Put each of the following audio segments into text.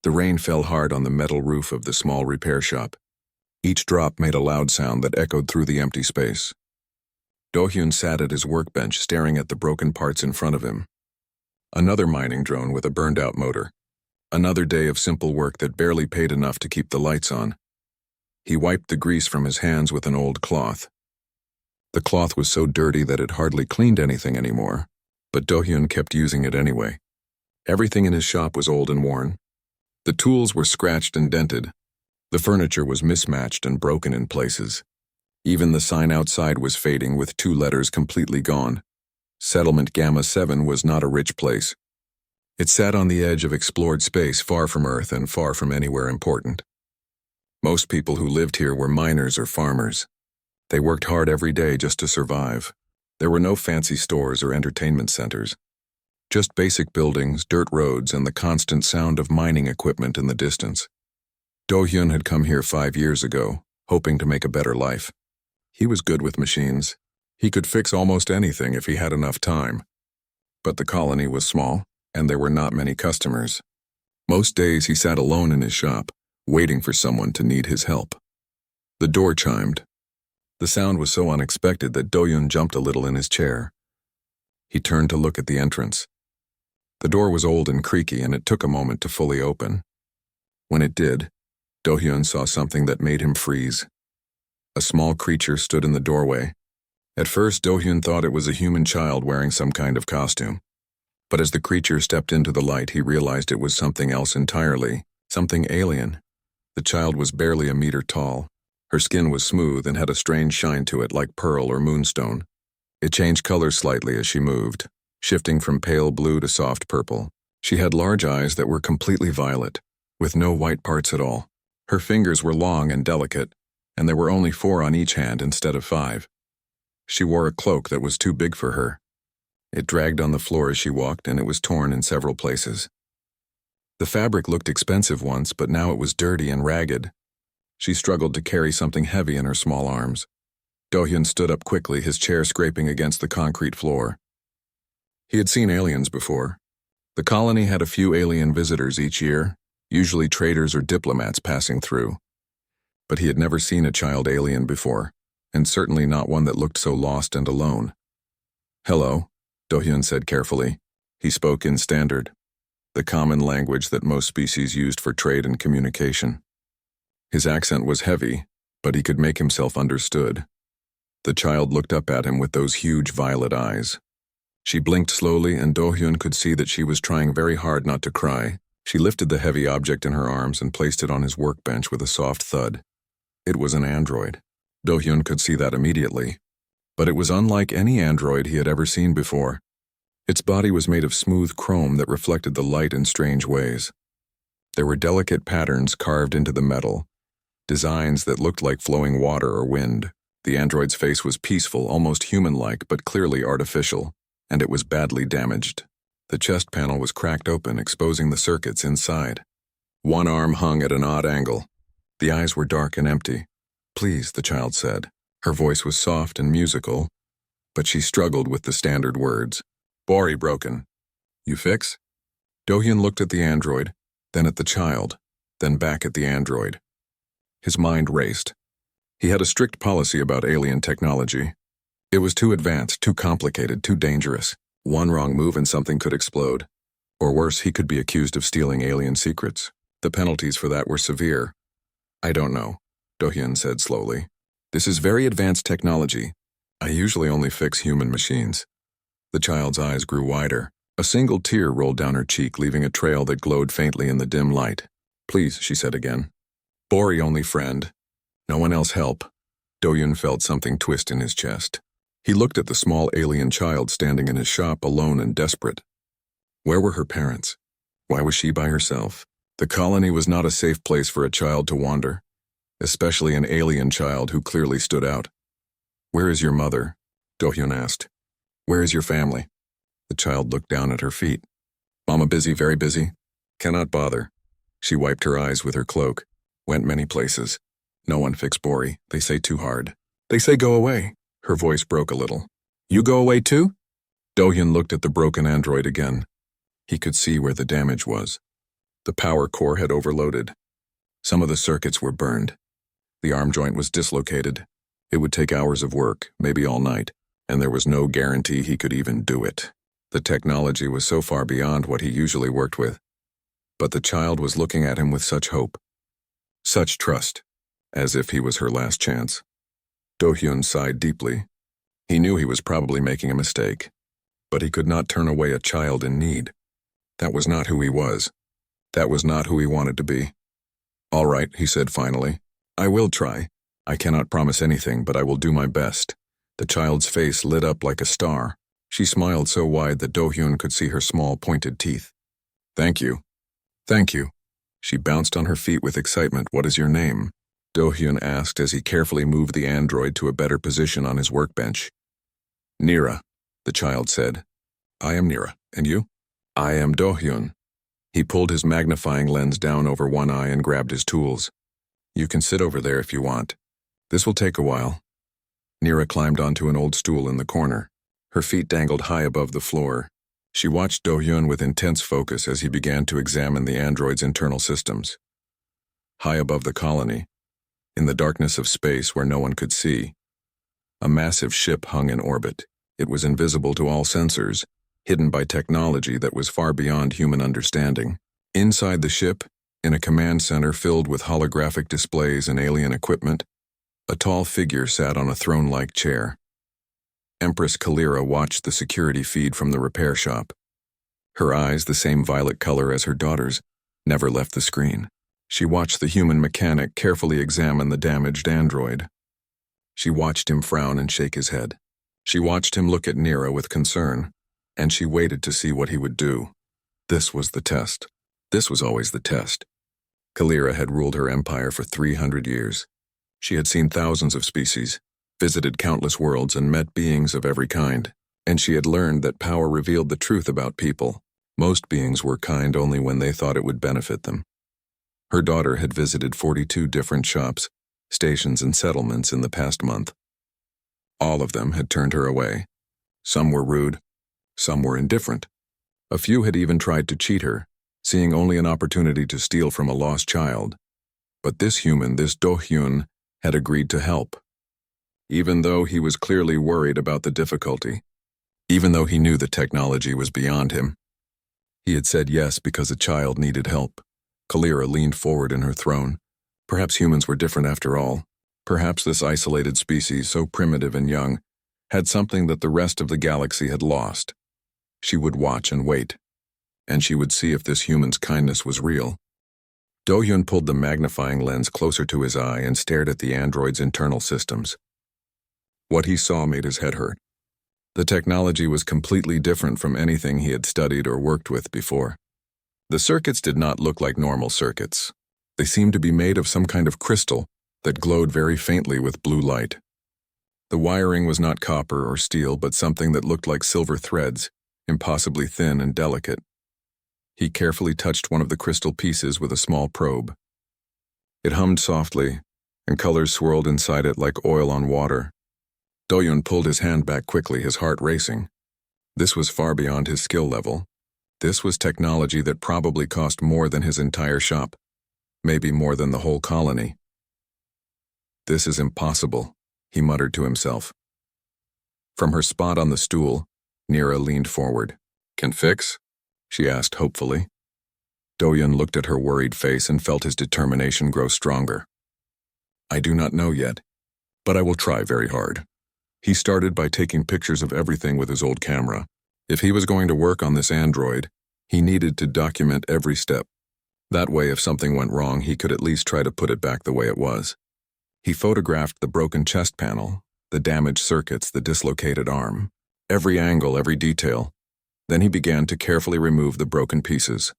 The rain fell hard on the metal roof of the small repair shop. Each drop made a loud sound that echoed through the empty space. Do-hyun sat at his workbench staring at the broken parts in front of him. Another mining drone with a burned-out motor. Another day of simple work that barely paid enough to keep the lights on. He wiped the grease from his hands with an old cloth. The cloth was so dirty that it hardly cleaned anything anymore, but Do-hyun kept using it anyway. Everything in his shop was old and worn. The tools were scratched and dented. The furniture was mismatched and broken in places. Even the sign outside was fading with 2 letters completely gone. Settlement Gamma 7 was not a rich place. It sat on the edge of explored space, far from Earth and far from anywhere important. Most people who lived here were miners or farmers. They worked hard every day just to survive. There were no fancy stores or entertainment centers. Just basic buildings, dirt roads, and the constant sound of mining equipment in the distance. Do-hyun had come here 5 years ago, hoping to make a better life. He was good with machines. He could fix almost anything if he had enough time. But the colony was small, and there were not many customers. Most days he sat alone in his shop, waiting for someone to need his help. The door chimed. The sound was so unexpected that Do-hyun jumped a little in his chair. He turned to look at the entrance. The door was old and creaky, and it took a moment to fully open. When it did, Do-hyun saw something that made him freeze. A small creature stood in the doorway. At first, Do-hyun thought it was a human child wearing some kind of costume. But as the creature stepped into the light, he realized it was something else entirely, something alien. The child was barely a meter tall. Her skin was smooth and had a strange shine to it like pearl or moonstone. It changed color slightly as she moved, shifting from pale blue to soft purple. She had large eyes that were completely violet, with no white parts at all. Her fingers were long and delicate, and there were only 4 on each hand instead of 5. She wore a cloak that was too big for her. It dragged on the floor as she walked, and it was torn in several places. The fabric looked expensive once, but now it was dirty and ragged. She struggled to carry something heavy in her small arms. Do-hyun stood up quickly, his chair scraping against the concrete floor. He had seen aliens before. The colony had a few alien visitors each year, usually traders or diplomats passing through. But he had never seen a child alien before, and certainly not one that looked so lost and alone. "Hello," Do-hyun said carefully. He spoke in Standard, the common language that most species used for trade and communication. His accent was heavy, but he could make himself understood. The child looked up at him with those huge violet eyes. She blinked slowly, and Do-hyun could see that she was trying very hard not to cry. She lifted the heavy object in her arms and placed it on his workbench with a soft thud. It was an android. Do-hyun could see that immediately. But it was unlike any android he had ever seen before. Its body was made of smooth chrome that reflected the light in strange ways. There were delicate patterns carved into the metal, designs that looked like flowing water or wind. The android's face was peaceful, almost human-like, but clearly artificial, and it was badly damaged. The chest panel was cracked open, exposing the circuits inside. One arm hung at an odd angle. The eyes were dark and empty. "Please," the child said. Her voice was soft and musical, but she struggled with the standard words. "Bori broken. You fix?" Do-hyun looked at the android, then at the child, then back at the android. His mind raced. He had a strict policy about alien technology. It was too advanced, too complicated, too dangerous. One wrong move and something could explode. Or worse, he could be accused of stealing alien secrets. The penalties for that were severe. "I don't know," Do-hyun said slowly. "This is very advanced technology. I usually only fix human machines." The child's eyes grew wider. A single tear rolled down her cheek, leaving a trail that glowed faintly in the dim light. "Please," she said again. "Bori only friend. No one else help." Do-hyun felt something twist in his chest. He looked at the small alien child standing in his shop, alone and desperate. Where were her parents? Why was she by herself? The colony was not a safe place for a child to wander, especially an alien child who clearly stood out. "Where is your mother?" Do-hyun asked. "Where is your family?" The child looked down at her feet. "Mama busy, very busy. Cannot bother." She wiped her eyes with her cloak. "Went many places. No one fix Bori. They say too hard. They say go away." Her voice broke a little. "You go away too?" Do-hyun looked at the broken android again. He could see where the damage was. The power core had overloaded. Some of the circuits were burned. The arm joint was dislocated. It would take hours of work, maybe all night, and there was no guarantee he could even do it. The technology was so far beyond what he usually worked with. But the child was looking at him with such hope, such trust, as if he was her last chance. Do-hyun sighed deeply. He knew he was probably making a mistake, but he could not turn away a child in need. That was not who he was. That was not who he wanted to be. "All right," he said finally. "I will try. I cannot promise anything, but I will do my best." The child's face lit up like a star. She smiled so wide that Do-hyun could see her small, pointed teeth. "Thank you. Thank you." She bounced on her feet with excitement. "What is your name?" Do-hyun asked as he carefully moved the android to a better position on his workbench. "Nira," the child said. "I am Nira. And you?" "I am Do-hyun." He pulled his magnifying lens down over one eye and grabbed his tools. "You can sit over there if you want. This will take a while." Nira climbed onto an old stool in the corner. Her feet dangled high above the floor. She watched Do-hyun with intense focus as he began to examine the android's internal systems. High above the colony, in the darkness of space where no one could see, a massive ship hung in orbit. It was invisible to all sensors, hidden by technology that was far beyond human understanding. Inside the ship, in a command center filled with holographic displays and alien equipment, a tall figure sat on a throne-like chair. Empress Kalira watched the security feed from the repair shop. Her eyes, the same violet color as her daughter's, never left the screen. She watched the human mechanic carefully examine the damaged android. She watched him frown and shake his head. She watched him look at Nira with concern, and she waited to see what he would do. This was the test. This was always the test. Kalira had ruled her empire for 300 years. She had seen thousands of species, visited countless worlds, and met beings of every kind. And she had learned that power revealed the truth about people. Most beings were kind only when they thought it would benefit them. Her daughter had visited 42 different shops, stations, and settlements in the past month. All of them had turned her away. Some were rude, some were indifferent. A few had even tried to cheat her, seeing only an opportunity to steal from a lost child. But this human, this Do-hyun, had agreed to help. Even though he was clearly worried about the difficulty, even though he knew the technology was beyond him, he had said yes because a child needed help. Kalira leaned forward in her throne. Perhaps humans were different after all. Perhaps this isolated species, so primitive and young, had something that the rest of the galaxy had lost. She would watch and wait, and she would see if this human's kindness was real. Do-hyun pulled the magnifying lens closer to his eye and stared at the android's internal systems. What he saw made his head hurt. The technology was completely different from anything he had studied or worked with before. The circuits did not look like normal circuits. They seemed to be made of some kind of crystal that glowed very faintly with blue light. The wiring was not copper or steel, but something that looked like silver threads, impossibly thin and delicate. He carefully touched one of the crystal pieces with a small probe. It hummed softly, and colors swirled inside it like oil on water. Do-hyun pulled his hand back quickly, his heart racing. This was far beyond his skill level. This was technology that probably cost more than his entire shop, maybe more than the whole colony. "This is impossible," he muttered to himself. From her spot on the stool, Nira leaned forward. "Can fix?" she asked hopefully. Do-hyun looked at her worried face and felt his determination grow stronger. "I do not know yet, but I will try very hard." He started by taking pictures of everything with his old camera. If he was going to work on this android, he needed to document every step. That way, if something went wrong, he could at least try to put it back the way it was. He photographed the broken chest panel, the damaged circuits, the dislocated arm, every angle, every detail. Then he began to carefully remove the broken pieces.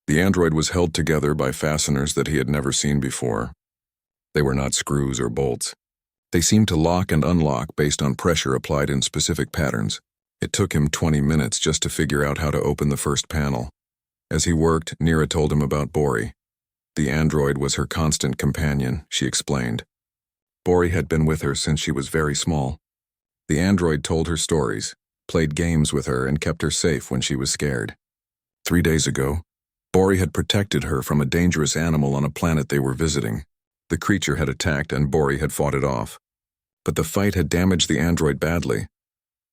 The android was held together by fasteners that he had never seen before. They were not screws or bolts. They seemed to lock and unlock based on pressure applied in specific patterns. It took him 20 minutes just to figure out how to open the first panel. As he worked, Nira told him about Bori. The android was her constant companion, she explained. Bori had been with her since she was very small. The android told her stories, played games with her, and kept her safe when she was scared. 3 days ago, Bori had protected her from a dangerous animal on a planet they were visiting. The creature had attacked and Bori had fought it off. But the fight had damaged the android badly.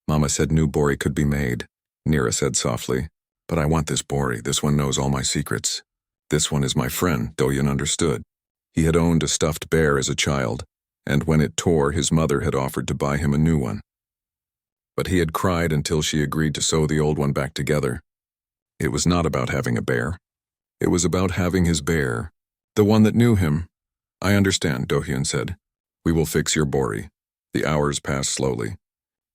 Mama said new Bori could be made, Nira said softly. But I want this Bori. This one knows all my secrets. This one is my friend, Dohyun understood. He had owned a stuffed bear as a child, and when it tore, his mother had offered to buy him a new one. But he had cried until she agreed to sew the old one back together. It was not about having a bear. It was about having his bear, the one that knew him. I understand, Dohyun said. We will fix your Bori. The hours passed slowly.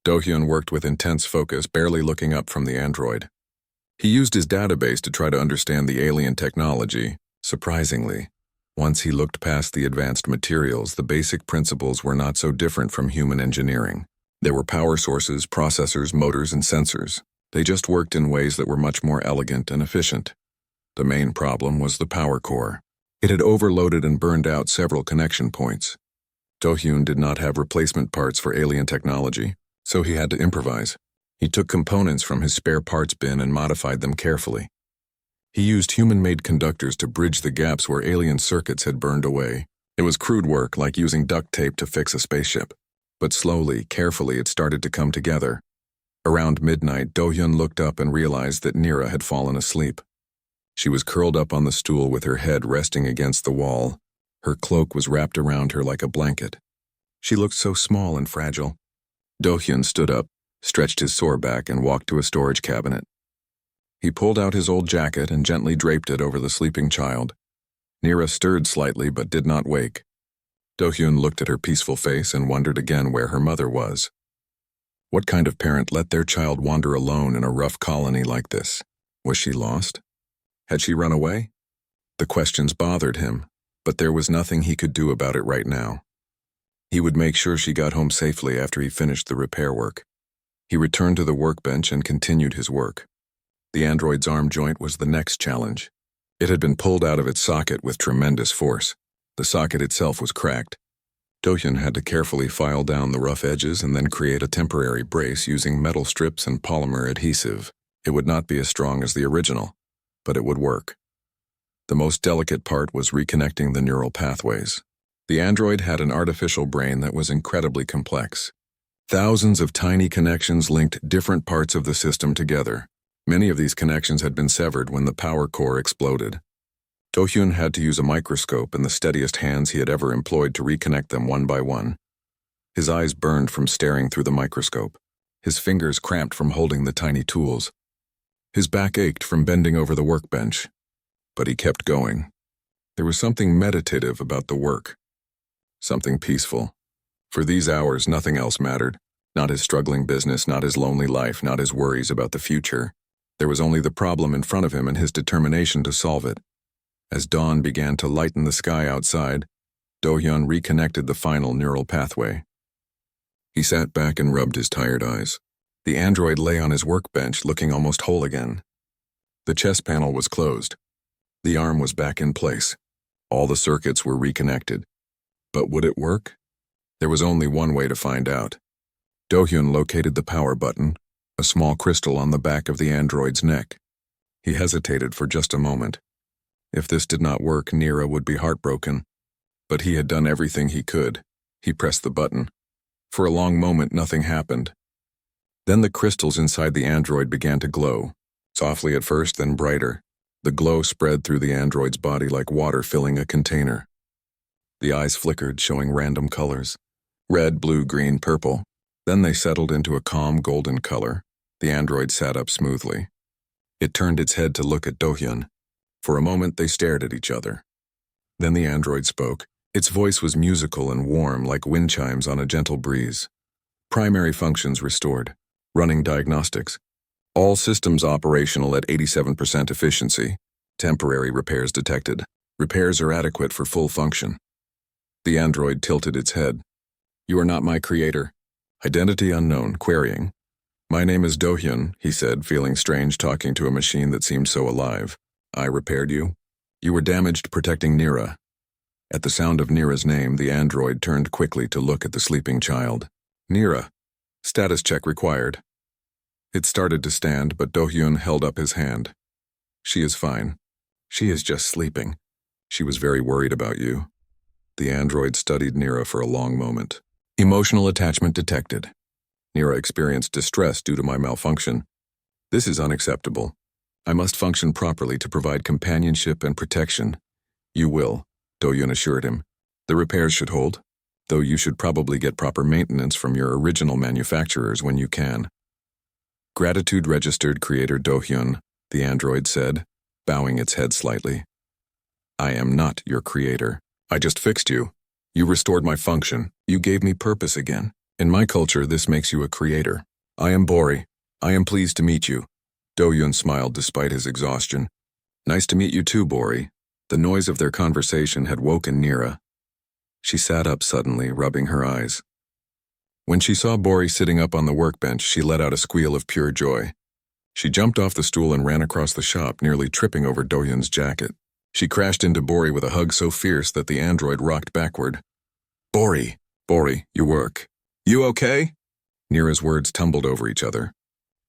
Dohyun worked with intense focus, barely looking up from the android. He used his database to try to understand the alien technology. Surprisingly, once he looked past the advanced materials, the basic principles were not so different from human engineering. There were power sources, processors, motors, and sensors. They just worked in ways that were much more elegant and efficient. The main problem was the power core. It had overloaded and burned out several connection points. Dohyun did not have replacement parts for alien technology, so he had to improvise. He took components from his spare parts bin and modified them carefully. He used human-made conductors to bridge the gaps where alien circuits had burned away. It was crude work, like using duct tape to fix a spaceship. But slowly, carefully, it started to come together. Around midnight, Dohyun looked up and realized that Nira had fallen asleep. She was curled up on the stool with her head resting against the wall. Her cloak was wrapped around her like a blanket. She looked so small and fragile. Dohyun stood up, stretched his sore back, and walked to a storage cabinet. He pulled out his old jacket and gently draped it over the sleeping child. Nira stirred slightly but did not wake. Dohyun looked at her peaceful face and wondered again where her mother was. What kind of parent let their child wander alone in a rough colony like this? Was she lost? Had she run away? The questions bothered him, but there was nothing he could do about it right now. He would make sure she got home safely after he finished the repair work. He returned to the workbench and continued his work. The android's arm joint was the next challenge. It had been pulled out of its socket with tremendous force. The socket itself was cracked. Dohyun had to carefully file down the rough edges and then create a temporary brace using metal strips and polymer adhesive. It would not be as strong as the original, but it would work. The most delicate part was reconnecting the neural pathways. The android had an artificial brain that was incredibly complex. Thousands of tiny connections linked different parts of the system together. Many of these connections had been severed when the power core exploded. Dohyun had to use a microscope and the steadiest hands he had ever employed to reconnect them one by one. His eyes burned from staring through the microscope. His fingers cramped from holding the tiny tools. His back ached from bending over the workbench. But he kept going. There was something meditative about the work. Something peaceful. For these hours, nothing else mattered. Not his struggling business, not his lonely life, not his worries about the future. There was only the problem in front of him and his determination to solve it. As dawn began to lighten the sky outside, Dohyun reconnected the final neural pathway. He sat back and rubbed his tired eyes. The android lay on his workbench, looking almost whole again. The chest panel was closed. The arm was back in place. All the circuits were reconnected. But would it work? There was only one way to find out. Dohyun located the power button, a small crystal on the back of the android's neck. He hesitated for just a moment. If this did not work, Nira would be heartbroken. But he had done everything he could. He pressed the button. For a long moment, nothing happened. Then the crystals inside the android began to glow, softly at first, then brighter. The glow spread through the android's body like water filling a container. The eyes flickered, showing random colors. Red, blue, green, purple. Then they settled into a calm golden color. The android sat up smoothly. It turned its head to look at Dohyun. For a moment, they stared at each other. Then the android spoke. Its voice was musical and warm, like wind chimes on a gentle breeze. Primary functions restored. Running diagnostics. All systems operational at 87% efficiency. Temporary repairs detected. Repairs are adequate for full function. The android tilted its head. You are not my creator. Identity unknown, querying. My name is Dohyun, he said, feeling strange talking to a machine that seemed so alive. I repaired you. You were damaged protecting Nira. At the sound of Nira's name, the android turned quickly to look at the sleeping child. Nira. Status check required. It started to stand, but Dohyun held up his hand. She is fine. She is just sleeping. She was very worried about you. The android studied Nira for a long moment. Emotional attachment detected. Nira experienced distress due to my malfunction. This is unacceptable. I must function properly to provide companionship and protection. You will, Do-hyun assured him. The repairs should hold, though you should probably get proper maintenance from your original manufacturers when you can. Gratitude registered creator Do-hyun, the android said, bowing its head slightly. I am not your creator. I just fixed you. You restored my function. You gave me purpose again. In my culture, this makes you a creator. I am Bori. I am pleased to meet you. Do-hyun smiled despite his exhaustion. Nice to meet you too, Bori. The noise of their conversation had woken Nira. She sat up suddenly, rubbing her eyes. When she saw Bori sitting up on the workbench, she let out a squeal of pure joy. She jumped off the stool and ran across the shop, nearly tripping over Do-hyun's jacket. She crashed into Bori with a hug so fierce that the android rocked backward. Bori, you work. You okay? Nira's words tumbled over each other.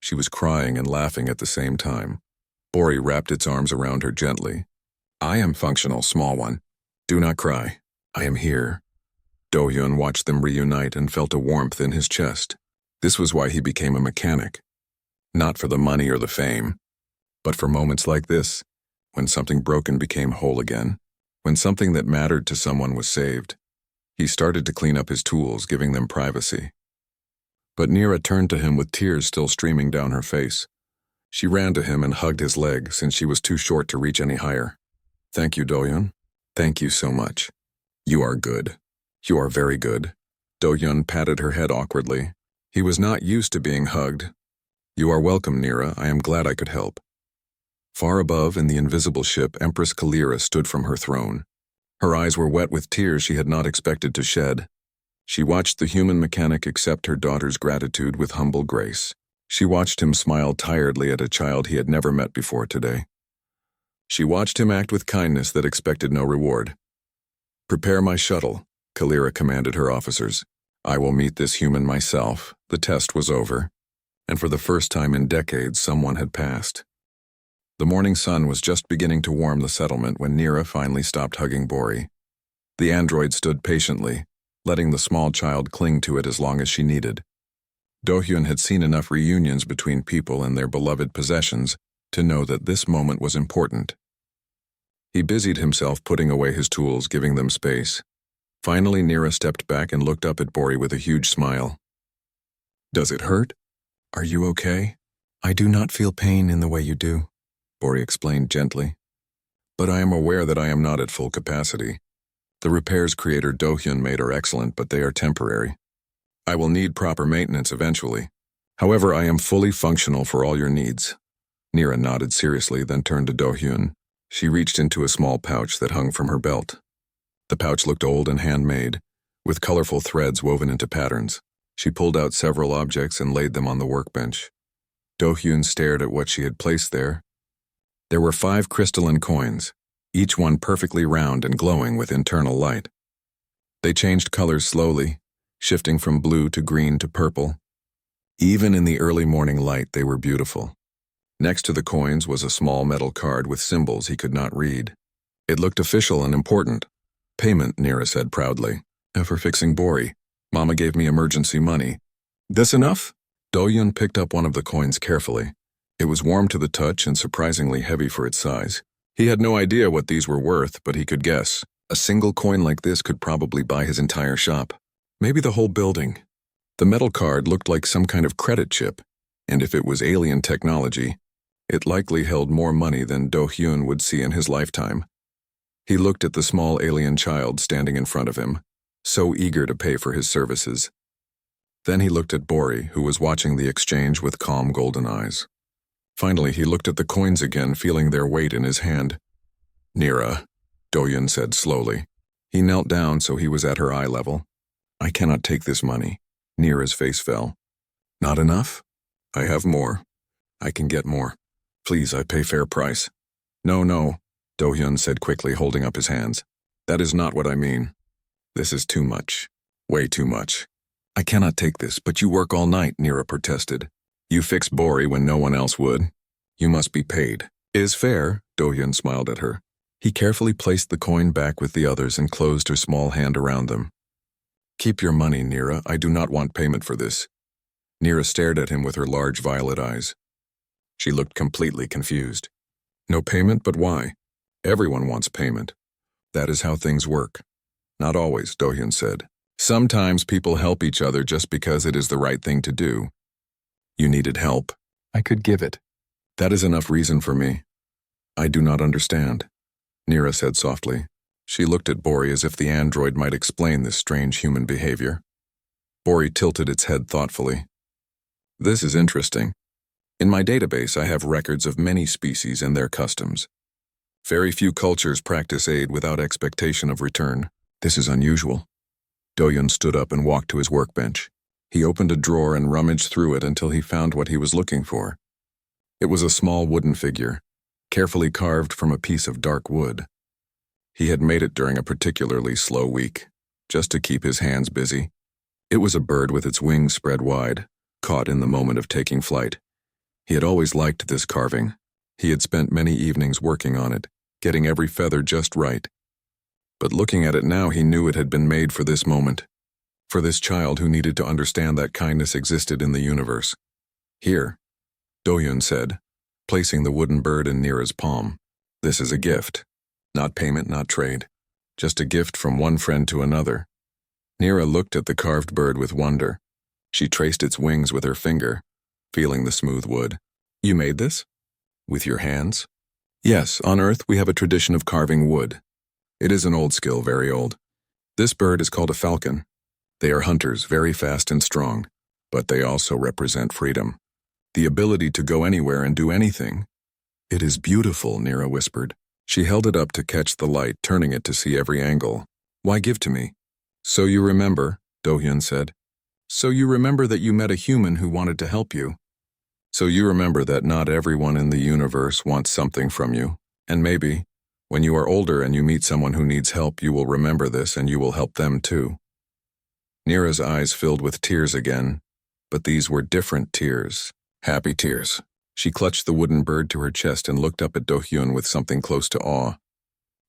She was crying and laughing at the same time. Bori wrapped its arms around her gently. I am functional, small one. Do not cry. I am here. Do-hyun watched them reunite and felt a warmth in his chest. This was why he became a mechanic. Not for the money or the fame, but for moments like this, when something broken became whole again, when something that mattered to someone was saved. He started to clean up his tools, giving them privacy. But Nira turned to him with tears still streaming down her face. She ran to him and hugged his leg since she was too short to reach any higher. Thank you, Do-hyun. Thank you so much. You are good. You are very good. Do-hyun patted her head awkwardly. He was not used to being hugged. You are welcome, Nira. I am glad I could help. Far above, in the invisible ship, Empress Kalira stood from her throne. Her eyes were wet with tears she had not expected to shed. She watched the human mechanic accept her daughter's gratitude with humble grace. She watched him smile tiredly at a child he had never met before today. She watched him act with kindness that expected no reward. Prepare my shuttle, Kalira commanded her officers. I will meet this human myself. The test was over, and for the first time in decades, someone had passed. The morning sun was just beginning to warm the settlement when Nira finally stopped hugging Bori. The android stood patiently, letting the small child cling to it as long as she needed. Do-hyun had seen enough reunions between people and their beloved possessions to know that this moment was important. He busied himself putting away his tools, giving them space. Finally, Nira stepped back and looked up at Bori with a huge smile. Does it hurt? Are you okay? I do not feel pain in the way you do, Bori explained gently. But I am aware that I am not at full capacity. The repairs creator Do-hyun made are excellent, but they are temporary. I will need proper maintenance eventually. However, I am fully functional for all your needs. Nira nodded seriously, then turned to Do-hyun. She reached into a small pouch that hung from her belt. The pouch looked old and handmade, with colorful threads woven into patterns. She pulled out several objects and laid them on the workbench. Do-hyun stared at what she had placed there. There were 5 crystalline coins, each one perfectly round and glowing with internal light. They changed colors slowly, shifting from blue to green to purple. Even in the early morning light, they were beautiful. Next to the coins was a small metal card with symbols he could not read. It looked official and important. Payment, Nira said proudly. For fixing Bori. Mama gave me emergency money. This enough? Do-hyun picked up one of the coins carefully. It was warm to the touch and surprisingly heavy for its size. He had no idea what these were worth, but he could guess. A single coin like this could probably buy his entire shop. Maybe the whole building. The metal card looked like some kind of credit chip, and if it was alien technology, it likely held more money than Do-hyun would see in his lifetime. He looked at the small alien child standing in front of him, so eager to pay for his services. Then he looked at Bori, who was watching the exchange with calm golden eyes. Finally, he looked at the coins again, feeling their weight in his hand. Nira, Do-hyun said slowly. He knelt down so he was at her eye level. I cannot take this money. Nira's face fell. Not enough? I have more. I can get more. Please, I pay fair price. No, Do-hyun said quickly, holding up his hands. That is not what I mean. This is too much. Way too much. I cannot take this, but you work all night, Nira protested. You fixed Bori when no one else would. You must be paid. Is fair, Dohyun smiled at her. He carefully placed the coin back with the others and closed her small hand around them. Keep your money, Nira. I do not want payment for this. Nira stared at him with her large violet eyes. She looked completely confused. No payment, but why? Everyone wants payment. That is how things work. Not always, Dohyun said. Sometimes people help each other just because it is the right thing to do. You needed help. I could give it. That is enough reason for me. I do not understand, Nira said softly. She looked at Bori as if the android might explain this strange human behavior. Bori tilted its head thoughtfully. This is interesting. In my database, I have records of many species and their customs. Very few cultures practice aid without expectation of return. This is unusual. Dohyun stood up and walked to his workbench. He opened a drawer and rummaged through it until he found what he was looking for. It was a small wooden figure, carefully carved from a piece of dark wood. He had made it during a particularly slow week, just to keep his hands busy. It was a bird with its wings spread wide, caught in the moment of taking flight. He had always liked this carving. He had spent many evenings working on it, getting every feather just right. But looking at it now, he knew it had been made for this moment, for this child who needed to understand that kindness existed in the universe. Here, Dohyun said, placing the wooden bird in Nira's palm. This is a gift. Not payment, not trade. Just a gift from one friend to another. Nira looked at the carved bird with wonder. She traced its wings with her finger, feeling the smooth wood. You made this? With your hands? Yes, on Earth we have a tradition of carving wood. It is an old skill, very old. This bird is called a falcon. They are hunters, very fast and strong, but they also represent freedom. The ability to go anywhere and do anything. It is beautiful, Nira whispered. She held it up to catch the light, turning it to see every angle. Why give to me? So you remember, Dohyun said. So you remember that you met a human who wanted to help you. So you remember that not everyone in the universe wants something from you, and maybe, when you are older and you meet someone who needs help, you will remember this and you will help them too. Nira's eyes filled with tears again, but these were different tears, happy tears. She clutched the wooden bird to her chest and looked up at Dohyun with something close to awe.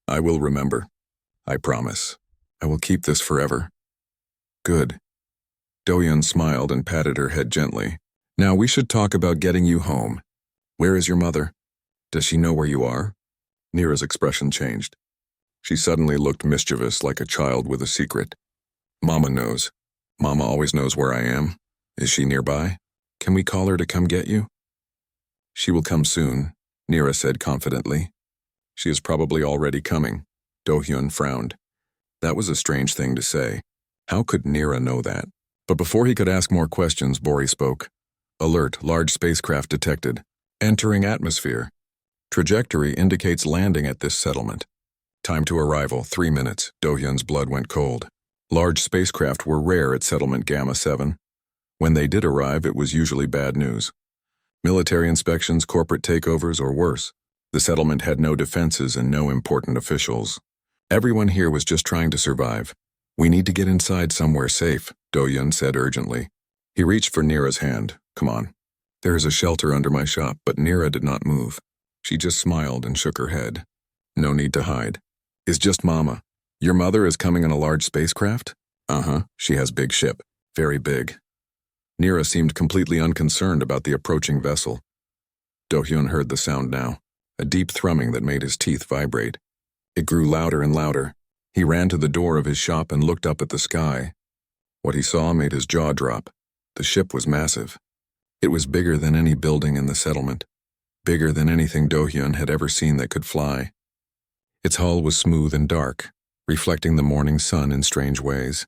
I will remember. I promise. I will keep this forever. Good. Dohyun smiled and patted her head gently. Now we should talk about getting you home. Where is your mother? Does she know where you are? Nira's expression changed. She suddenly looked mischievous, like a child with a secret. Mama knows. Mama always knows where I am. Is she nearby? Can we call her to come get you? She will come soon, Nira said confidently. She is probably already coming. Dohyun frowned. That was a strange thing to say. How could Nira know that? But before he could ask more questions, Bori spoke. Alert, large spacecraft detected. Entering atmosphere. Trajectory indicates landing at this settlement. Time to arrival, 3 minutes. Dohyun's blood went cold. Large spacecraft were rare at Settlement Gamma 7. When they did arrive, it was usually bad news. Military inspections, corporate takeovers, or worse. The settlement had no defenses and no important officials. Everyone here was just trying to survive. We need to get inside somewhere safe, Dohyun said urgently. He reached for Nira's hand. Come on. There is a shelter under my shop, but Nira did not move. She just smiled and shook her head. No need to hide. It's just Mama. Your mother is coming in a large spacecraft? Uh-huh, she has big ship. Very big. Nira seemed completely unconcerned about the approaching vessel. Dohyun heard the sound now, a deep thrumming that made his teeth vibrate. It grew louder and louder. He ran to the door of his shop and looked up at the sky. What he saw made his jaw drop. The ship was massive. It was bigger than any building in the settlement, bigger than anything Dohyun had ever seen that could fly. Its hull was smooth and dark, reflecting the morning sun in strange ways.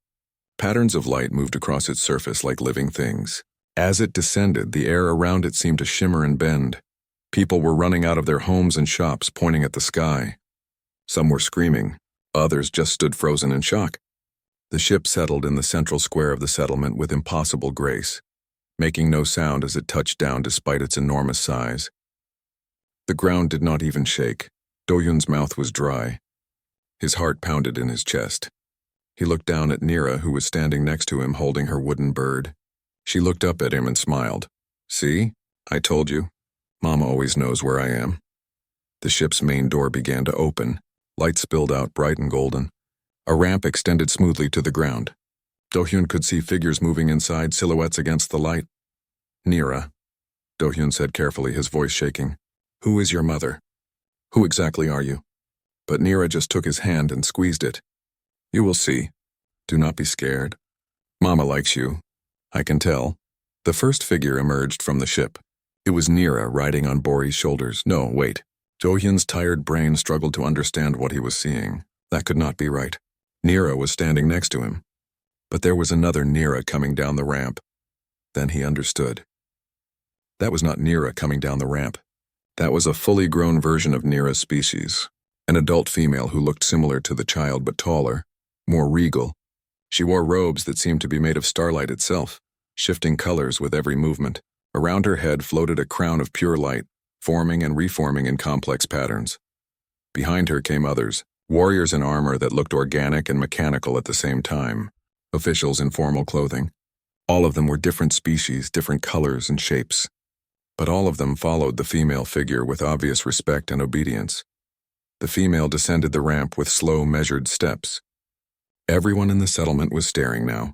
Patterns of light moved across its surface like living things. As it descended, the air around it seemed to shimmer and bend. People were running out of their homes and shops, pointing at the sky. Some were screaming. Others just stood frozen in shock. The ship settled in the central square of the settlement with impossible grace, making no sound as it touched down despite its enormous size. The ground did not even shake. Dohyun's mouth was dry. His heart pounded in his chest. He looked down at Nira, who was standing next to him holding her wooden bird. She looked up at him and smiled. See? I told you. Mama always knows where I am. The ship's main door began to open. Light spilled out bright and golden. A ramp extended smoothly to the ground. Do-hyun could see figures moving inside, silhouettes against the light. "Nira," Do-hyun said carefully, his voice shaking. "Who is your mother? Who exactly are you?" But Nira just took his hand and squeezed it. "You will see. Do not be scared. Mama likes you. I can tell." The first figure emerged from the ship. It was Nira riding on Bori's shoulders. No, wait. Do-hyun's tired brain struggled to understand what he was seeing. That could not be right. Nira was standing next to him. But there was another Nira coming down the ramp. Then he understood. That was not Nira coming down the ramp. That was a fully grown version of Nira's species. An adult female who looked similar to the child but taller, more regal. She wore robes that seemed to be made of starlight itself, shifting colors with every movement. Around her head floated a crown of pure light, forming and reforming in complex patterns. Behind her came others, warriors in armor that looked organic and mechanical at the same time, officials in formal clothing. All of them were different species, different colors and shapes. But all of them followed the female figure with obvious respect and obedience. The female descended the ramp with slow, measured steps. Everyone in the settlement was staring now.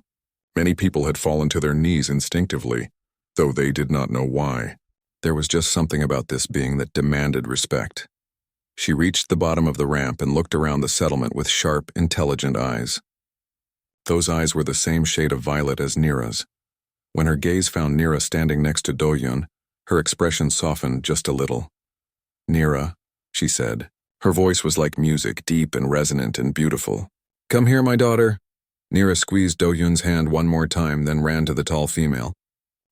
Many people had fallen to their knees instinctively, though they did not know why. There was just something about this being that demanded respect. She reached the bottom of the ramp and looked around the settlement with sharp, intelligent eyes. Those eyes were the same shade of violet as Nira's. When her gaze found Nira standing next to Do-hyun, her expression softened just a little. "Nira," she said. Her voice was like music, deep and resonant and beautiful. "Come here, my daughter." Nira squeezed Do-hyun's hand one more time, then ran to the tall female.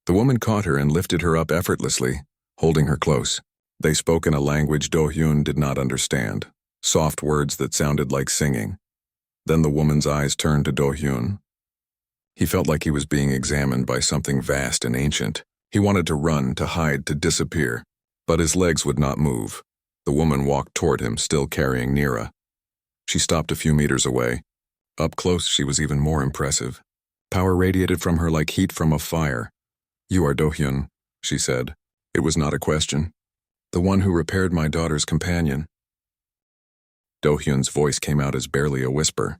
The woman caught her and lifted her up effortlessly, holding her close. They spoke in a language Do-hyun did not understand, soft words that sounded like singing. Then the woman's eyes turned to Do-hyun. He felt like he was being examined by something vast and ancient. He wanted to run, to hide, to disappear, but his legs would not move. The woman walked toward him, still carrying Nira. She stopped a few meters away. Up close, she was even more impressive. Power radiated from her like heat from a fire. "You are Do-hyun," she said. It was not a question. "The one who repaired my daughter's companion." Do-hyun's voice came out as barely a whisper.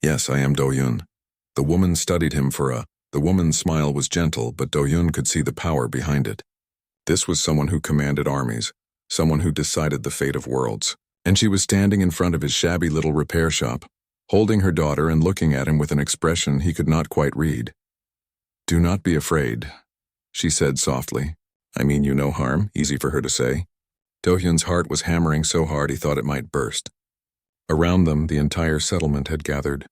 "Yes, I am Do-hyun." The woman studied him The woman's smile was gentle, but Do-hyun could see the power behind it. This was someone who commanded armies, someone who decided the fate of worlds. And she was standing in front of his shabby little repair shop, holding her daughter and looking at him with an expression he could not quite read. "Do not be afraid," she said softly. "I mean you no harm," easy for her to say. Do-hyun's heart was hammering so hard he thought it might burst. Around them, the entire settlement had gathered.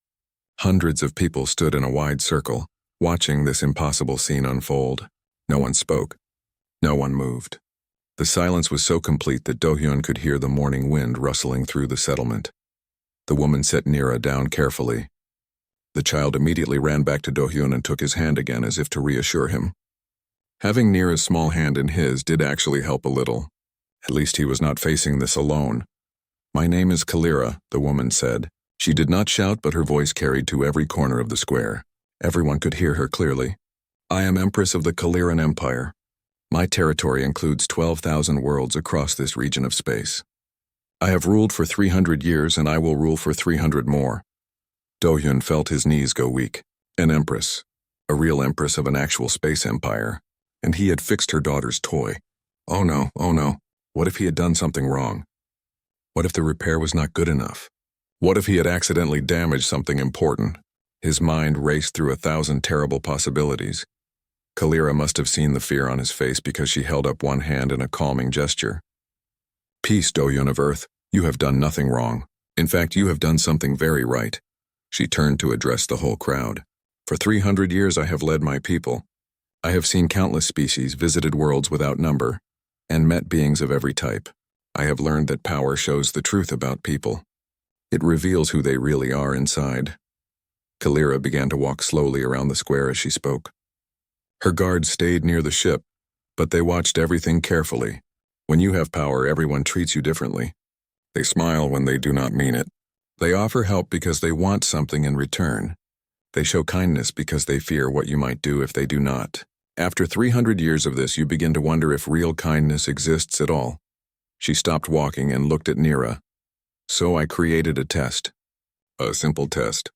Hundreds of people stood in a wide circle, watching this impossible scene unfold. No one spoke. No one moved. The silence was so complete that Do-hyun could hear the morning wind rustling through the settlement. The woman set Nira down carefully. The child immediately ran back to Do-hyun and took his hand again as if to reassure him. Having Nira's small hand in his did actually help a little. At least he was not facing this alone. "My name is Kalira," the woman said. She did not shout, but her voice carried to every corner of the square. Everyone could hear her clearly. "I am Empress of the Kaliran Empire. My territory includes 12,000 worlds across this region of space. I have ruled for 300 years, and I will rule for 300 more." Do-hyun felt his knees go weak. An empress. A real empress of an actual space empire. And he had fixed her daughter's toy. Oh no, oh no. What if he had done something wrong? What if the repair was not good enough? What if he had accidentally damaged something important? His mind raced through 1,000 terrible possibilities. Kalira must have seen the fear on his face because she held up one hand in a calming gesture. "Peace, Do-hyun of Earth. You have done nothing wrong. In fact, you have done something very right." She turned to address the whole crowd. "For 300 years I have led my people. I have seen countless species, visited worlds without number, and met beings of every type. I have learned that power shows the truth about people. It reveals who they really are inside." Kalira began to walk slowly around the square as she spoke. Her guards stayed near the ship, but they watched everything carefully. When you have power, everyone treats you differently. They smile when they do not mean it. They offer help because they want something in return. They show kindness because they fear what you might do if they do not. After 300 years of this, you begin to wonder if real kindness exists at all. She stopped walking and looked at Nira. So I created a test. A simple test.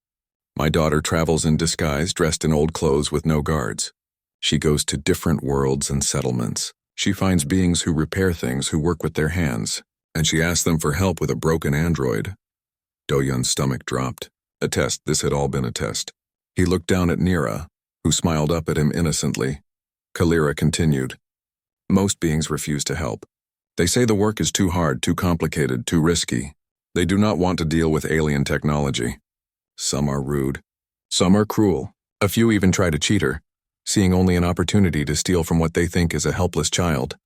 My daughter travels in disguise, dressed in old clothes with no guards. She goes to different worlds and settlements. She finds beings who repair things, who work with their hands, and she asks them for help with a broken android. Do-Hyun's stomach dropped. A test. This had all been a test. He looked down at Nira, who smiled up at him innocently. Kalira continued. Most beings refuse to help. They say the work is too hard, too complicated, too risky. They do not want to deal with alien technology. Some are rude. Some are cruel. A few even try to cheat her, seeing only an opportunity to steal from what they think is a helpless child.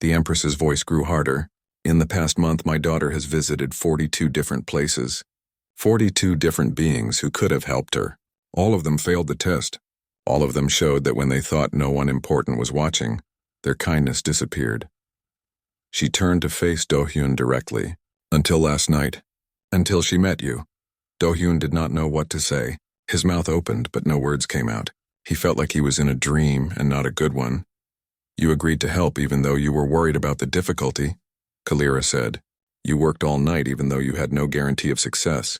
The Empress's voice grew harder. In the past month, my daughter has visited 42 different places. 42 different beings who could have helped her. All of them failed the test. All of them showed that when they thought no one important was watching, their kindness disappeared. She turned to face Do-Hyun directly. Until last night. Until she met you. Do-Hyun did not know what to say. His mouth opened, but no words came out. He felt like he was in a dream, and not a good one. You agreed to help even though you were worried about the difficulty, Kalira said. You worked all night even though you had no guarantee of success.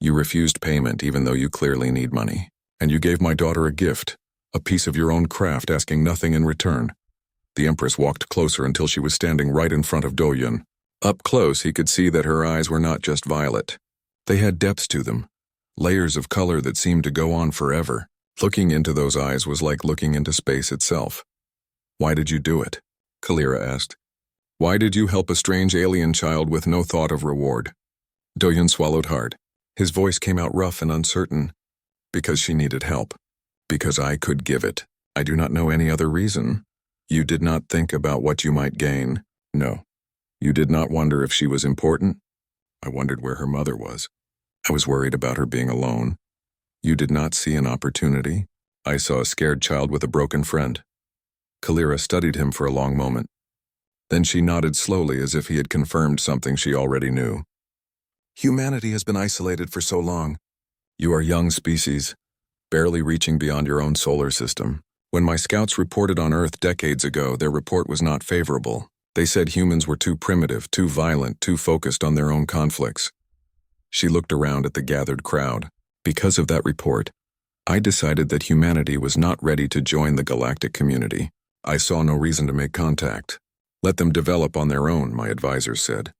You refused payment even though you clearly need money. And you gave my daughter a gift, a piece of your own craft, asking nothing in return. The Empress walked closer until she was standing right in front of Do-Hyun. Up close, he could see that her eyes were not just violet. They had depths to them, layers of color that seemed to go on forever. Looking into those eyes was like looking into space itself. Why did you do it? Kalira asked. Why did you help a strange alien child with no thought of reward? Do-Hyun swallowed hard. His voice came out rough and uncertain. Because she needed help. Because I could give it. I do not know any other reason. You did not think about what you might gain. No. You did not wonder if she was important? I wondered where her mother was. I was worried about her being alone. You did not see an opportunity? I saw a scared child with a broken friend. Kalira studied him for a long moment. Then she nodded slowly as if he had confirmed something she already knew. Humanity has been isolated for so long. You are a young species, barely reaching beyond your own solar system. When my scouts reported on Earth decades ago, their report was not favorable. They said humans were too primitive, too violent, too focused on their own conflicts. She looked around at the gathered crowd. Because of that report, I decided that humanity was not ready to join the galactic community. I saw no reason to make contact. Let them develop on their own, my advisors said.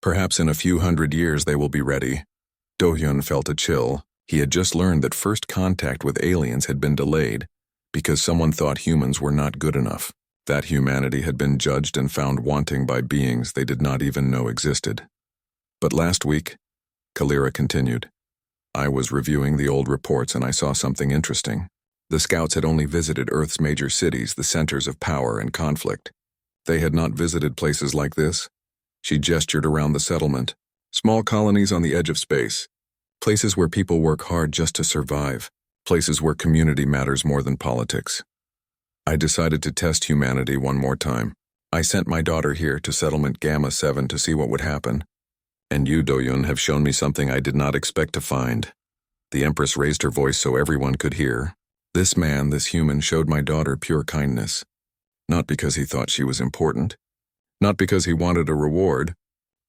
Perhaps in a few hundred years they will be ready. Do-Hyun felt a chill. He had just learned that first contact with aliens had been delayed because someone thought humans were not good enough. That humanity had been judged and found wanting by beings they did not even know existed. But last week, Kalira continued, I was reviewing the old reports and I saw something interesting. The scouts had only visited Earth's major cities, the centers of power and conflict. They had not visited places like this. She gestured around the settlement. Small colonies on the edge of space. Places where people work hard just to survive. Places where community matters more than politics. I decided to test humanity one more time. I sent my daughter here to settlement Gamma 7 to see what would happen. And you, Do-Hyun, have shown me something I did not expect to find. The Empress raised her voice so everyone could hear. This man, this human, showed my daughter pure kindness. Not because he thought she was important. Not because he wanted a reward,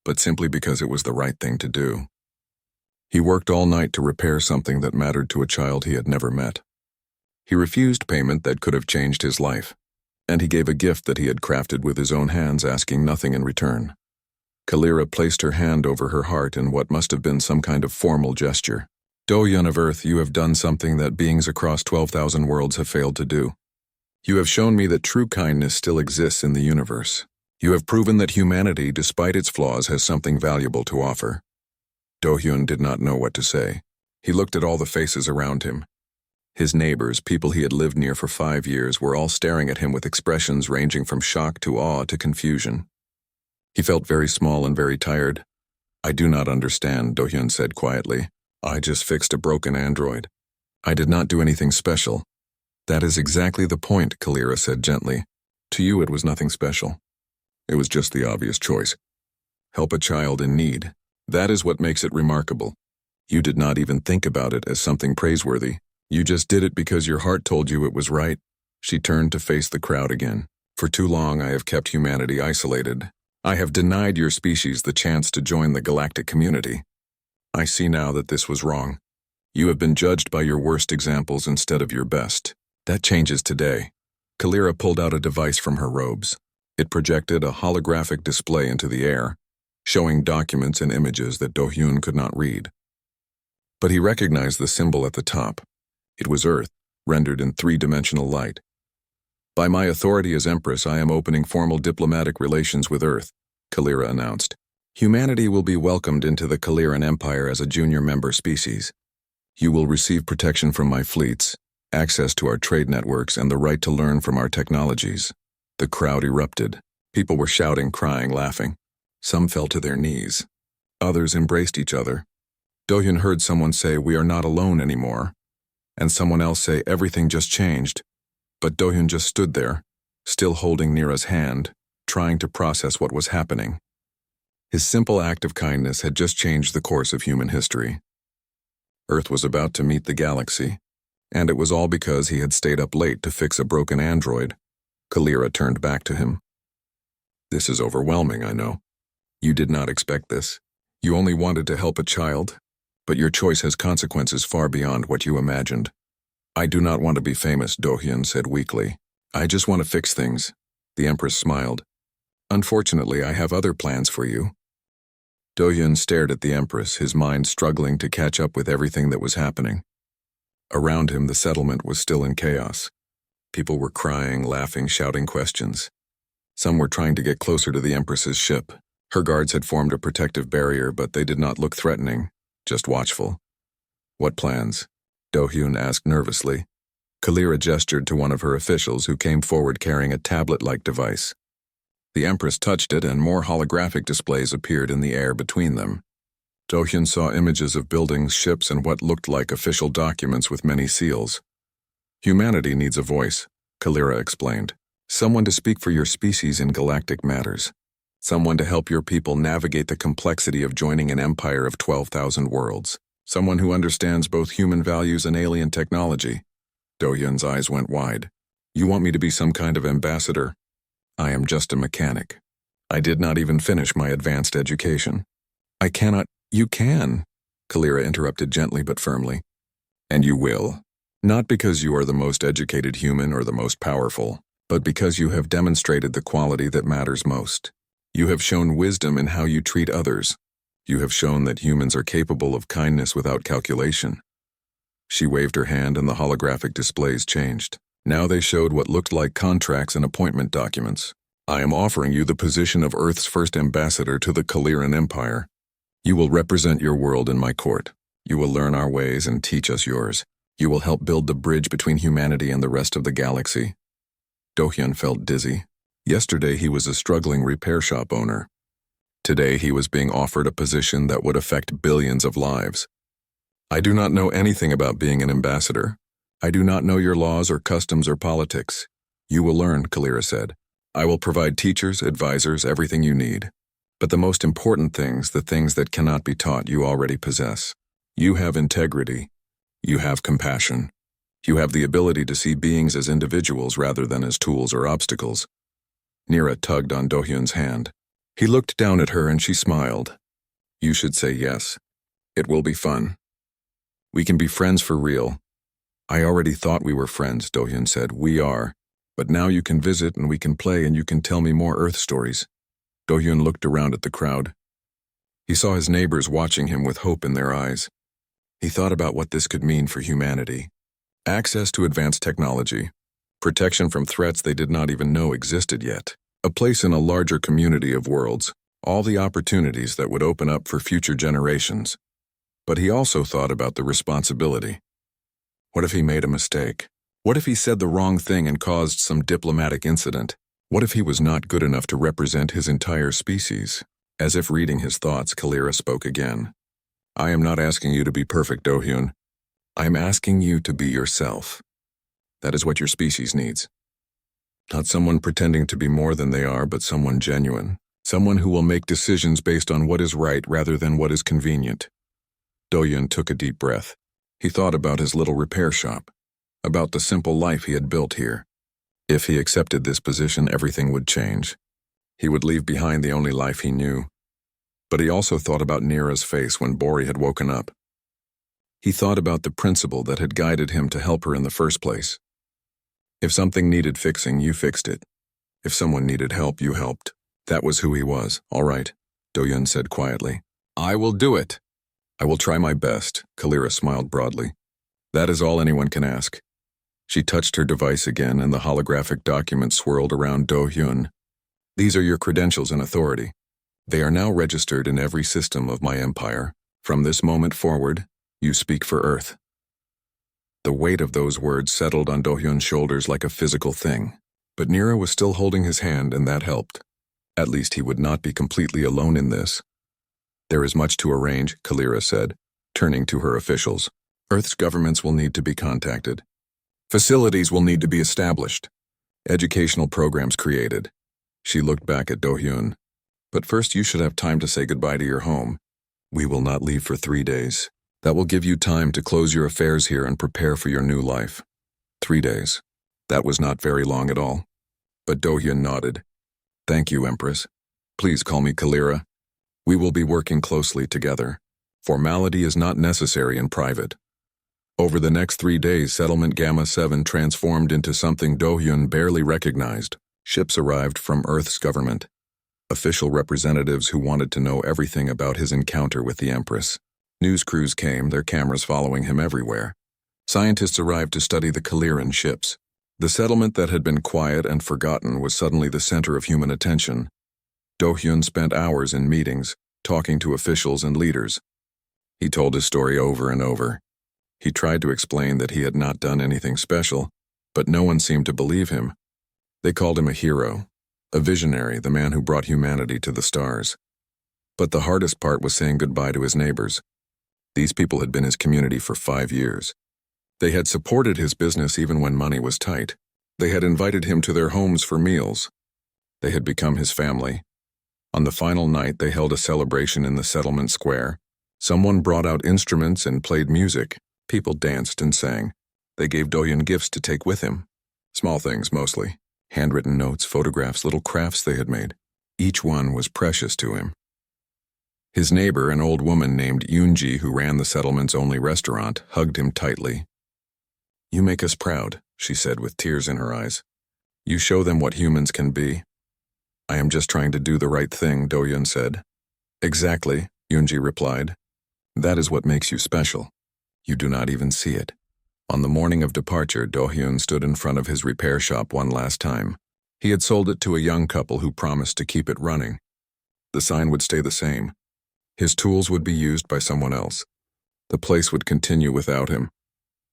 but simply because it was the right thing to do. He worked all night to repair something that mattered to a child he had never met. He refused payment that could have changed his life, and he gave a gift that he had crafted with his own hands, asking nothing in return. Kalira placed her hand over her heart in what must have been some kind of formal gesture. Do-Hyun of Earth, you have done something that beings across 12,000 worlds have failed to do. You have shown me that true kindness still exists in the universe. You have proven that humanity, despite its flaws, has something valuable to offer. Do-Hyun did not know what to say. He looked at all the faces around him. His neighbors, people he had lived near for 5 years, were all staring at him with expressions ranging from shock to awe to confusion. He felt very small and very tired. I do not understand, Do-Hyun said quietly. I just fixed a broken android. I did not do anything special. That is exactly the point, Kalira said gently. To you it was nothing special. It was just the obvious choice. Help a child in need. That is what makes it remarkable. You did not even think about it as something praiseworthy. You just did it because your heart told you it was right. She turned to face the crowd again. For too long I have kept humanity isolated. I have denied your species the chance to join the galactic community. I see now that this was wrong. You have been judged by your worst examples instead of your best. That changes today. Kalira pulled out a device from her robes. It projected a holographic display into the air, showing documents and images that Do-hyun could not read. But he recognized the symbol at the top. It was Earth, rendered in three-dimensional light. By my authority as Empress, I am opening formal diplomatic relations with Earth, Kalira announced. Humanity will be welcomed into the Kaliran Empire as a junior member species. You will receive protection from my fleets, access to our trade networks, and the right to learn from our technologies. The crowd erupted. People were shouting, crying, laughing. Some fell to their knees. Others embraced each other. Do-hyun heard someone say, "We are not alone anymore," and someone else say, "Everything just changed." But Do-hyun just stood there, still holding Nira's hand, trying to process what was happening. His simple act of kindness had just changed the course of human history. Earth was about to meet the galaxy, and it was all because he had stayed up late to fix a broken android. Kalira turned back to him. This is overwhelming, I know. You did not expect this. You only wanted to help a child, but your choice has consequences far beyond what you imagined. I do not want to be famous, Do-hyun said weakly. I just want to fix things. The Empress smiled. Unfortunately, I have other plans for you. Do-hyun stared at the Empress, his mind struggling to catch up with everything that was happening. Around him, the settlement was still in chaos. People were crying, laughing, shouting questions. Some were trying to get closer to the Empress's ship. Her guards had formed a protective barrier, but they did not look threatening, just watchful. What plans? Do-hyun asked nervously. Kalira gestured to one of her officials who came forward carrying a tablet-like device. The Empress touched it and more holographic displays appeared in the air between them. Do-hyun saw images of buildings, ships, and what looked like official documents with many seals. Humanity needs a voice, Kalira explained. Someone to speak for your species in galactic matters. Someone to help your people navigate the complexity of joining an empire of 12,000 worlds. Someone who understands both human values and alien technology. Do-hyun's eyes went wide. You want me to be some kind of ambassador? I am just a mechanic. I did not even finish my advanced education. I cannot. You can, Kalira interrupted gently but firmly. And you will. Not because you are the most educated human or the most powerful, but because you have demonstrated the quality that matters most. You have shown wisdom in how you treat others. You have shown that humans are capable of kindness without calculation. She waved her hand and the holographic displays changed. Now they showed what looked like contracts and appointment documents. I am offering you the position of Earth's first ambassador to the Kaliran Empire. You will represent your world in my court. You will learn our ways and teach us yours. You will help build the bridge between humanity and the rest of the galaxy. Do-hyun felt dizzy. Yesterday he was a struggling repair shop owner. Today he was being offered a position that would affect billions of lives. I do not know anything about being an ambassador. I do not know your laws or customs or politics. You will learn, Kalira said. I will provide teachers, advisors, everything you need. But the most important things, the things that cannot be taught, you already possess. You have integrity. You have compassion. You have the ability to see beings as individuals rather than as tools or obstacles. Nira tugged on Do-hyun's hand. He looked down at her and she smiled. You should say yes. It will be fun. We can be friends for real. I already thought we were friends, Do-hyun said. We are. But now you can visit and we can play and you can tell me more Earth stories. Do-hyun looked around at the crowd. He saw his neighbors watching him with hope in their eyes. He thought about what this could mean for humanity. Access to advanced technology. Protection from threats they did not even know existed yet. A place in a larger community of worlds. All the opportunities that would open up for future generations. But he also thought about the responsibility. What if he made a mistake? What if he said the wrong thing and caused some diplomatic incident? What if he was not good enough to represent his entire species? As if reading his thoughts, Kalira spoke again. I am not asking you to be perfect, Do-hyun. I am asking you to be yourself. That is what your species needs. Not someone pretending to be more than they are, but someone genuine. Someone who will make decisions based on what is right rather than what is convenient. Do-hyun took a deep breath. He thought about his little repair shop, about the simple life he had built here. If he accepted this position, everything would change. He would leave behind the only life he knew. But he also thought about Nira's face when Bori had woken up. He thought about the principle that had guided him to help her in the first place. If something needed fixing, you fixed it. If someone needed help, you helped. That was who he was. All right, Do-Hyun said quietly. I will do it. I will try my best, Kalira smiled broadly. That is all anyone can ask. She touched her device again and the holographic document swirled around Do-Hyun. These are your credentials and authority. They are now registered in every system of my empire. From this moment forward, you speak for Earth. The weight of those words settled on Do-Hyun's shoulders like a physical thing. But Nira was still holding his hand and that helped. At least he would not be completely alone in this. There is much to arrange, Kalira said, turning to her officials. Earth's governments will need to be contacted. Facilities will need to be established. Educational programs created. She looked back at Do-Hyun. But first you should have time to say goodbye to your home. We will not leave for 3 days. That will give you time to close your affairs here and prepare for your new life. 3 days. That was not very long at all. But Do-Hyun nodded. Thank you, Empress. Please call me Kalira. We will be working closely together. Formality is not necessary in private. Over the next 3 days, Settlement Gamma 7 transformed into something Do-Hyun barely recognized. Ships arrived from Earth's government. Official representatives who wanted to know everything about his encounter with the Empress. News crews came, their cameras following him everywhere. Scientists arrived to study the Kaliran ships. The settlement that had been quiet and forgotten was suddenly the center of human attention. Do-Hyun spent hours in meetings, talking to officials and leaders. He told his story over and over. He tried to explain that he had not done anything special, but no one seemed to believe him. They called him a hero, a visionary, the man who brought humanity to the stars. But the hardest part was saying goodbye to his neighbors. These people had been his community for 5 years. They had supported his business even when money was tight. They had invited him to their homes for meals. They had become his family. On the final night, they held a celebration in the settlement square. Someone brought out instruments and played music. People danced and sang. They gave Do-Hyun gifts to take with him. Small things, mostly. Handwritten notes, photographs, little crafts they had made. Each one was precious to him. His neighbor, an old woman named Yoonji, who ran the settlement's only restaurant, hugged him tightly. You make us proud, she said with tears in her eyes. You show them what humans can be. I am just trying to do the right thing, Do-Hyun said. Exactly, Yoonji replied. That is what makes you special. You do not even see it. On the morning of departure, Do-Hyun stood in front of his repair shop one last time. He had sold it to a young couple who promised to keep it running. The sign would stay the same. His tools would be used by someone else. The place would continue without him.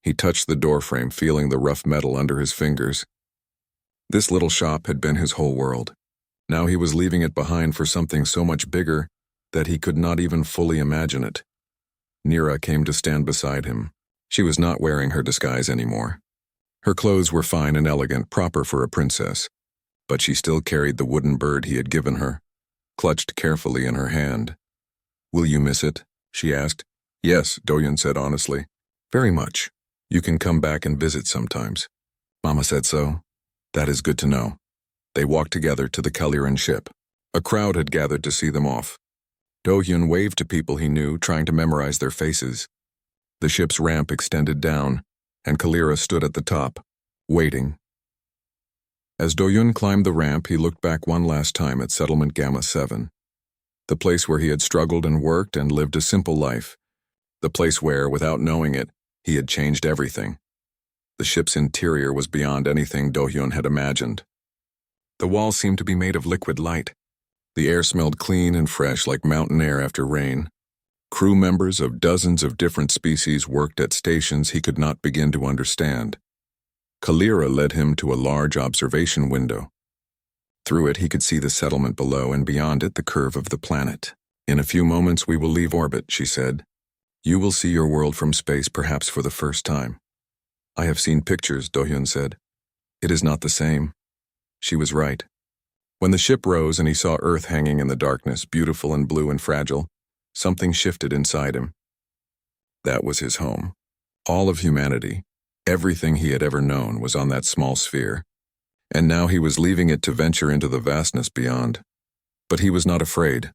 He touched the doorframe, feeling the rough metal under his fingers. This little shop had been his whole world. Now he was leaving it behind for something so much bigger that he could not even fully imagine it. Nira came to stand beside him. She was not wearing her disguise anymore. Her clothes were fine and elegant, proper for a princess, but she still carried the wooden bird he had given her, clutched carefully in her hand. Will you miss it? She asked. Yes, Do-Hyun said honestly. Very much. You can come back and visit sometimes. Mama said so. That is good to know. They walked together to the Kaliran ship. A crowd had gathered to see them off. Do-Hyun waved to people he knew, trying to memorize their faces. The ship's ramp extended down, and Kalira stood at the top, waiting. As Do-Hyun climbed the ramp, he looked back one last time at Settlement Gamma 7. The place where he had struggled and worked and lived a simple life. The place where, without knowing it, he had changed everything. The ship's interior was beyond anything Do-Hyun had imagined. The walls seemed to be made of liquid light. The air smelled clean and fresh like mountain air after rain. Crew members of dozens of different species worked at stations he could not begin to understand. Kalira led him to a large observation window. Through it he could see the settlement below and beyond it the curve of the planet. In a few moments we will leave orbit, she said. You will see your world from space perhaps for the first time. I have seen pictures, Do-Hyun said. It is not the same. She was right. When the ship rose and he saw Earth hanging in the darkness, beautiful and blue and fragile, something shifted inside him. That was his home. All of humanity, everything he had ever known was on that small sphere. And now he was leaving it to venture into the vastness beyond. But he was not afraid.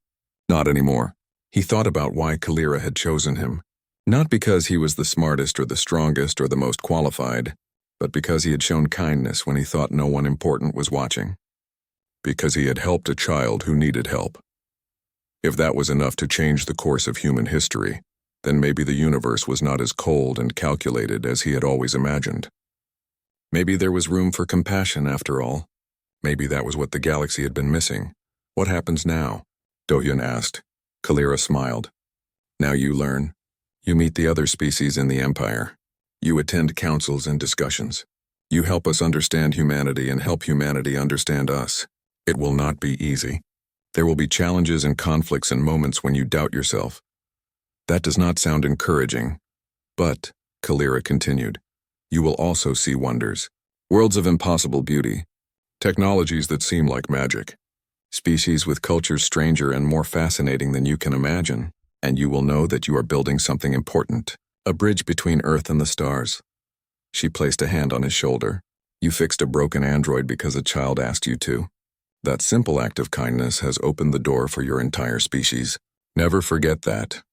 Not anymore. He thought about why Kalira had chosen him. Not because he was the smartest or the strongest or the most qualified, but because he had shown kindness when he thought no one important was watching. Because he had helped a child who needed help. If that was enough to change the course of human history, then maybe the universe was not as cold and calculated as he had always imagined. Maybe there was room for compassion after all. Maybe that was what the galaxy had been missing. What happens now? Do-hyun asked. Kalira smiled. Now you learn. You meet the other species in the Empire. You attend councils and discussions. You help us understand humanity and help humanity understand us. It will not be easy. There will be challenges and conflicts and moments when you doubt yourself. That does not sound encouraging. But, Kalira continued, you will also see wonders. Worlds of impossible beauty. Technologies that seem like magic. Species with cultures stranger and more fascinating than you can imagine. And you will know that you are building something important. A bridge between Earth and the stars. She placed a hand on his shoulder. You fixed a broken android because a child asked you to. That simple act of kindness has opened the door for your entire species. Never forget that.